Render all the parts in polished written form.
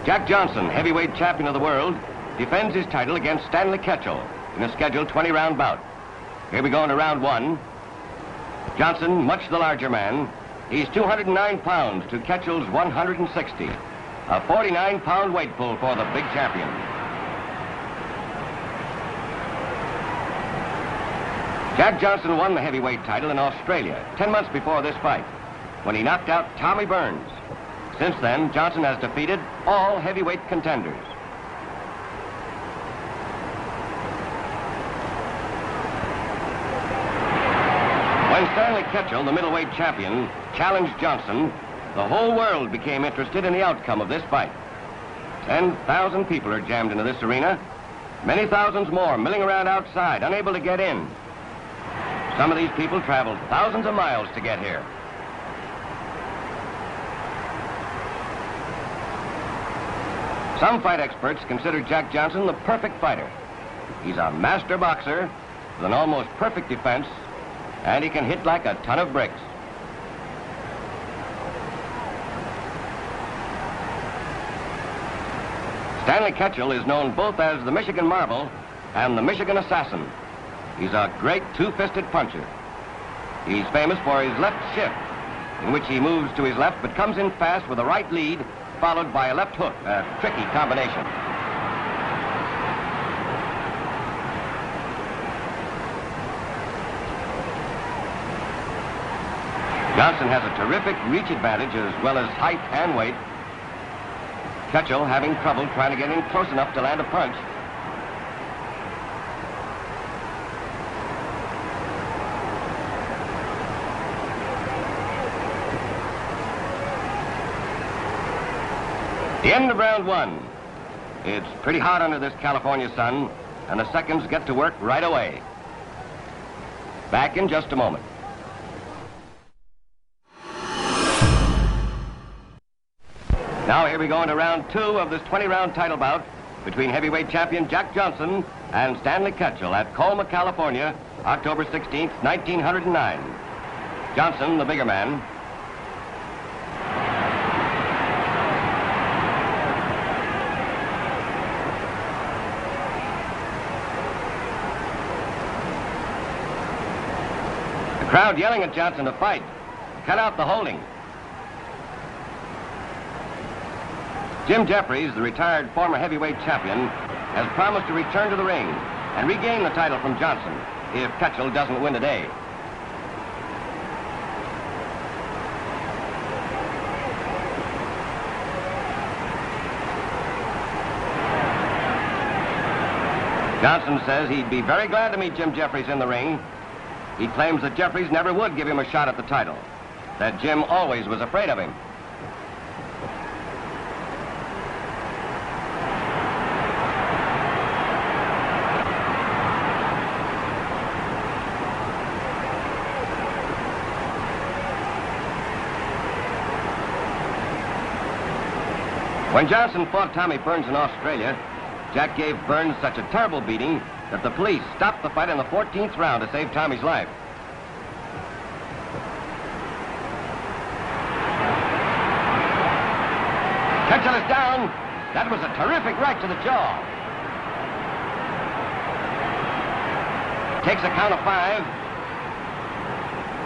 Jack Johnson, heavyweight champion of the world, defends his title against Stanley Ketchel in a scheduled 20-round bout. Here we go into round one. Johnson, much the larger man. He's 209 pounds to Ketchel's 160. A 49-pound weight pull for the big champion. Jack Johnson won the heavyweight title in Australia 10 months before this fight, when he knocked out Tommy Burns. Since then, Johnson has defeated all heavyweight contenders. When Stanley Ketchel, the middleweight champion, challenged Johnson, the whole world became interested in the outcome of this fight. 10,000 people are jammed into this arena. Many thousands more milling around outside, unable to get in. Some of these people traveled thousands of miles to get here. Some fight experts consider Jack Johnson the perfect fighter. He's a master boxer with an almost perfect defense, and he can hit like a ton of bricks. Stanley Ketchel is known both as the Michigan Marvel and the Michigan Assassin. He's a great two-fisted puncher. He's famous for his left shift, in which he moves to his left but comes in fast with a right lead, followed by a left hook, a tricky combination. Johnson has a terrific reach advantage as well as height and weight. Ketchel having trouble trying to get in close enough to land a punch. The end of round one. It's pretty hot under this California sun, and the seconds get to work right away. Back in just a moment. Now here we go into round two of this 20-round title bout between heavyweight champion Jack Johnson and Stanley Ketchel at Colma, California, October 16th, 1909. Johnson, the bigger man. The crowd yelling at Johnson to fight. Cut out the holding. Jim Jeffries, the retired former heavyweight champion, has promised to return to the ring and regain the title from Johnson if Ketchel doesn't win today. Johnson says he'd be very glad to meet Jim Jeffries in the ring. He claims that Jeffries never would give him a shot at the title, that Jim always was afraid of him. When Johnson fought Tommy Burns in Australia, Jack gave Burns such a terrible beating that the police stopped the fight in the 14th round to save Tommy's life. Ketchel is down. That was a terrific right to the jaw. Takes a count of 5.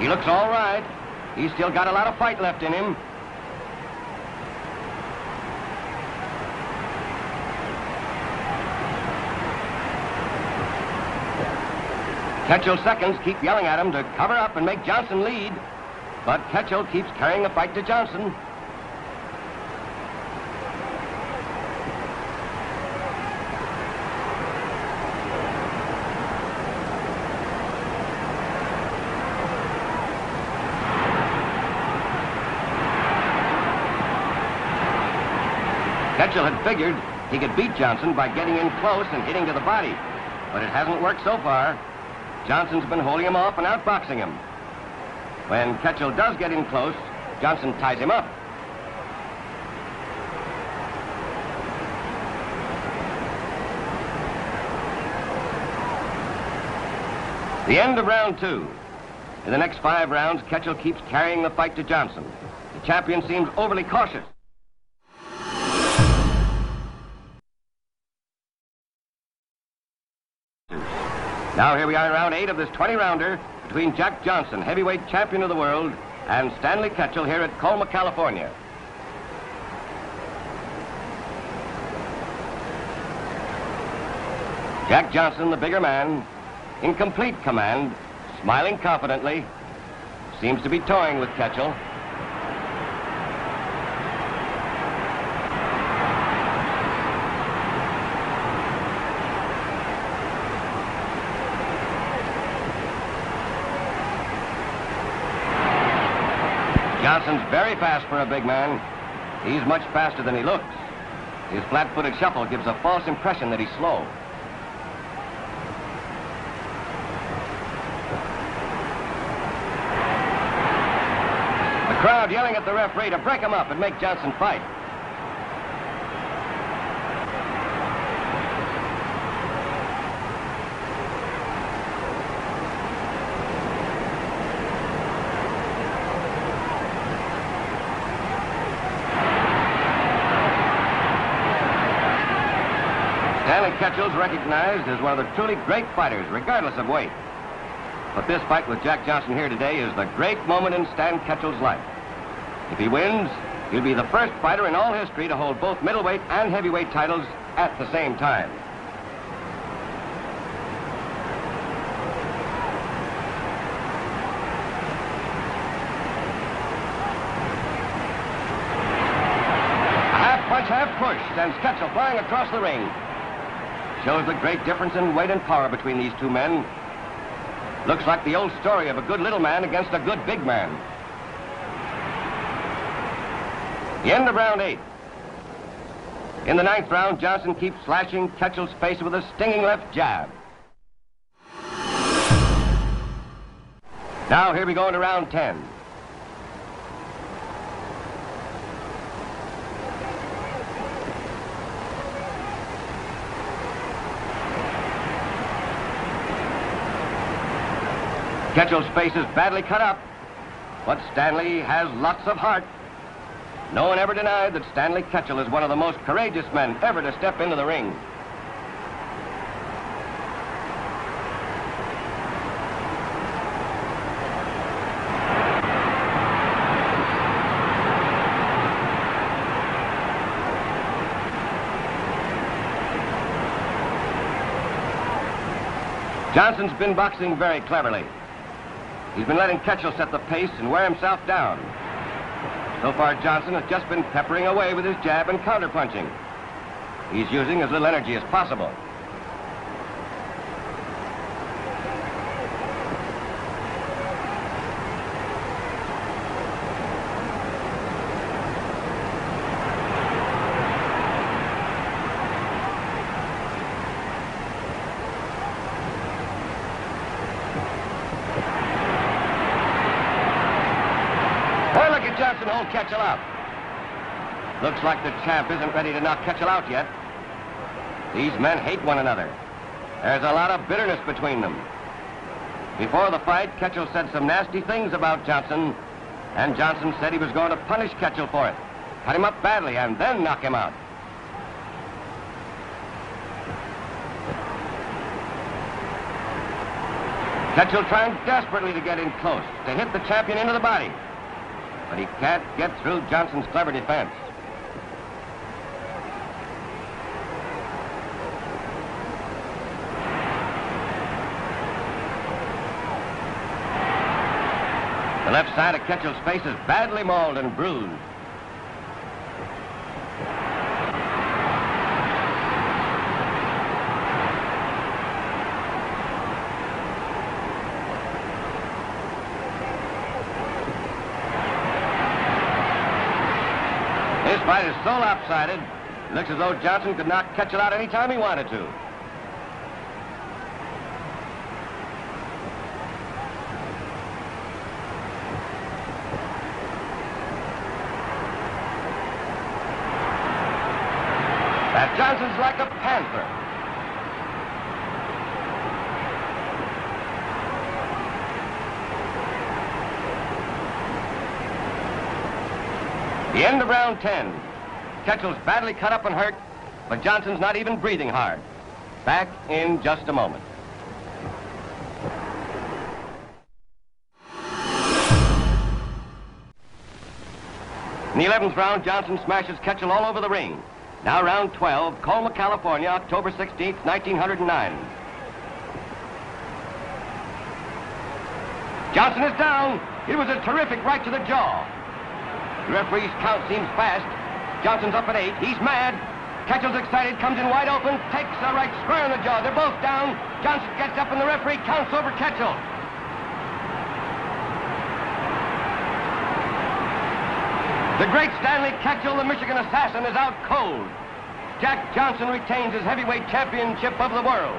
He looks all right. He's still got a lot of fight left in him. Ketchel's seconds keep yelling at him to cover up and make Johnson lead, but Ketchel keeps carrying the fight to Johnson. Ketchel had figured he could beat Johnson by getting in close and hitting to the body, but it hasn't worked so far. Johnson's been holding him off and outboxing him. When Ketchel does get in close, Johnson ties him up. The end of round two. In the next 5 rounds, Ketchel keeps carrying the fight to Johnson. The champion seems overly cautious. Now here we are in round 8 of this 20-rounder between Jack Johnson, heavyweight champion of the world, and Stanley Ketchel here at Colma, California. Jack Johnson, the bigger man, in complete command, smiling confidently, seems to be toying with Ketchel. Johnson's very fast for a big man. He's much faster than he looks. His flat-footed shuffle gives a false impression that he's slow. The crowd yelling at the referee to break him up and make Johnson fight. Stanley Ketchel's recognized as one of the truly great fighters, regardless of weight. But this fight with Jack Johnson here today is the great moment in Stan Ketchel's life. If he wins, he'll be the first fighter in all history to hold both middleweight and heavyweight titles at the same time. A half punch, half push sends Ketchel flying across the ring. Shows the great difference in weight and power between these two men. Looks like the old story of a good little man against a good big man. The end of round 8. In the 9th round, Johnson keeps slashing Ketchel's face with a stinging left jab. Now here we go into round 10. Ketchel's face is badly cut up, but Stanley has lots of heart. No one ever denied that Stanley Ketchel is one of the most courageous men ever to step into the ring. Johnson's been boxing very cleverly. He's been letting Ketchel set the pace and wear himself down. So far, Johnson has just been peppering away with his jab and counterpunching. He's using as little energy as possible. Johnson hold Ketchel up. Looks like the champ isn't ready to knock Ketchel out yet. These men hate one another. There's a lot of bitterness between them. Before the fight, Ketchel said some nasty things about Johnson, and Johnson said he was going to punish Ketchel for it, cut him up badly, and then knock him out. Ketchel trying desperately to get in close, to hit the champion into the body. But he can't get through Johnson's clever defense. The left side of Ketchel's face is badly mauled and bruised. This fight is so lopsided, it looks as though Johnson could knock Ketchel out any time he wanted to. That Johnson's like a panther. The end of round 10. Ketchel's badly cut up and hurt, but Johnson's not even breathing hard. Back in just a moment. In the 11th round, Johnson smashes Ketchel all over the ring. Now round 12, Colma, California, October 16th, 1909. Johnson is down. It was a terrific right to the jaw. The referee's count seems fast. Johnson's up at 8. He's mad. Ketchel's excited, comes in wide open, takes a right square in the jaw. They're both down. Johnson gets up and the referee counts over Ketchel. The great Stanley Ketchel, the Michigan assassin, is out cold. Jack Johnson retains his heavyweight championship of the world.